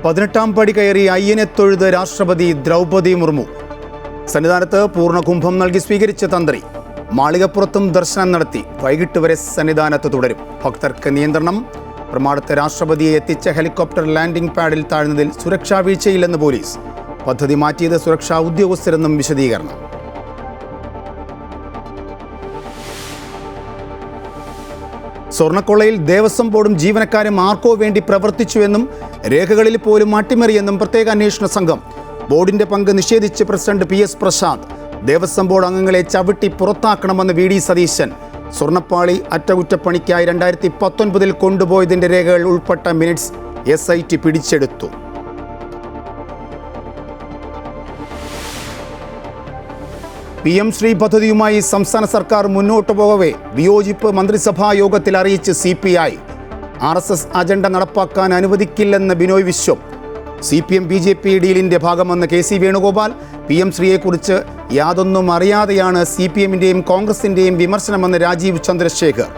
18-ാം പടി കയറി അയ്യനെ തൊഴുത് രാഷ്ട്രപതി ദ്രൗപദി മുർമു. സന്നിധാനത്ത് പൂർണ്ണകുംഭം നൽകി സ്വീകരിച്ച തന്ത്രി. മാളികപ്പുറത്തും ദർശനം നടത്തി. വൈകിട്ട് വരെ സന്നിധാനത്ത് തുടരും. ഭക്തർക്ക് നിയന്ത്രണം. പ്രമാണത്തെ രാഷ്ട്രപതിയെ എത്തിച്ച ഹെലികോപ്റ്റർ ലാൻഡിംഗ് പാഡിൽ താഴ്ന്നതിൽ സുരക്ഷാ വീഴ്ചയില്ലെന്ന് പോലീസ്. പദ്ധതി മാറ്റിയത് സുരക്ഷാ ഉദ്യോഗസ്ഥരെന്നും വിശദീകരണം. സ്വർണ്ണക്കൊള്ളയിൽ ദേവസ്വം ബോർഡും ജീവനക്കാരും ആർക്കോ വേണ്ടി പ്രവർത്തിച്ചുവെന്നും രേഖകളിൽ പോലും അട്ടിമറിയെന്നും പ്രത്യേക അന്വേഷണ സംഘം. ബോർഡിന്റെ പങ്ക് നിഷേധിച്ച് president PS Prasad. Devaswom board അംഗങ്ങളെ ചവിട്ടി പുറത്താക്കണമെന്ന് VD സതീശൻ. സ്വർണ്ണപ്പാളി അറ്റകുറ്റപ്പണിക്കായി 2019 കൊണ്ടുപോയതിന്റെ രേഖകൾ ഉൾപ്പെട്ട മിനിറ്റ്സ് SIT പിടിച്ചെടുത്തു. PM ശ്രീ പദ്ധതിയുമായി സംസ്ഥാന സർക്കാർ മുന്നോട്ടു പോകവേ വിയോജിപ്പ് മന്ത്രിസഭാ യോഗത്തിൽ അറിയിച്ച് CPI. RSS അജണ്ട നടപ്പാക്കാൻ അനുവദിക്കില്ലെന്ന് Binoy Viswam. CPM BJP ഡീലിന്റെ ഭാഗമെന്ന് KC Venugopal. PM ശ്രീയെക്കുറിച്ച് യാതൊന്നും അറിയാതെയാണ് CPM-ന്റെയും കോൺഗ്രസിന്റെയും വിമർശനമെന്ന് രാജീവ് ചന്ദ്രശേഖർ.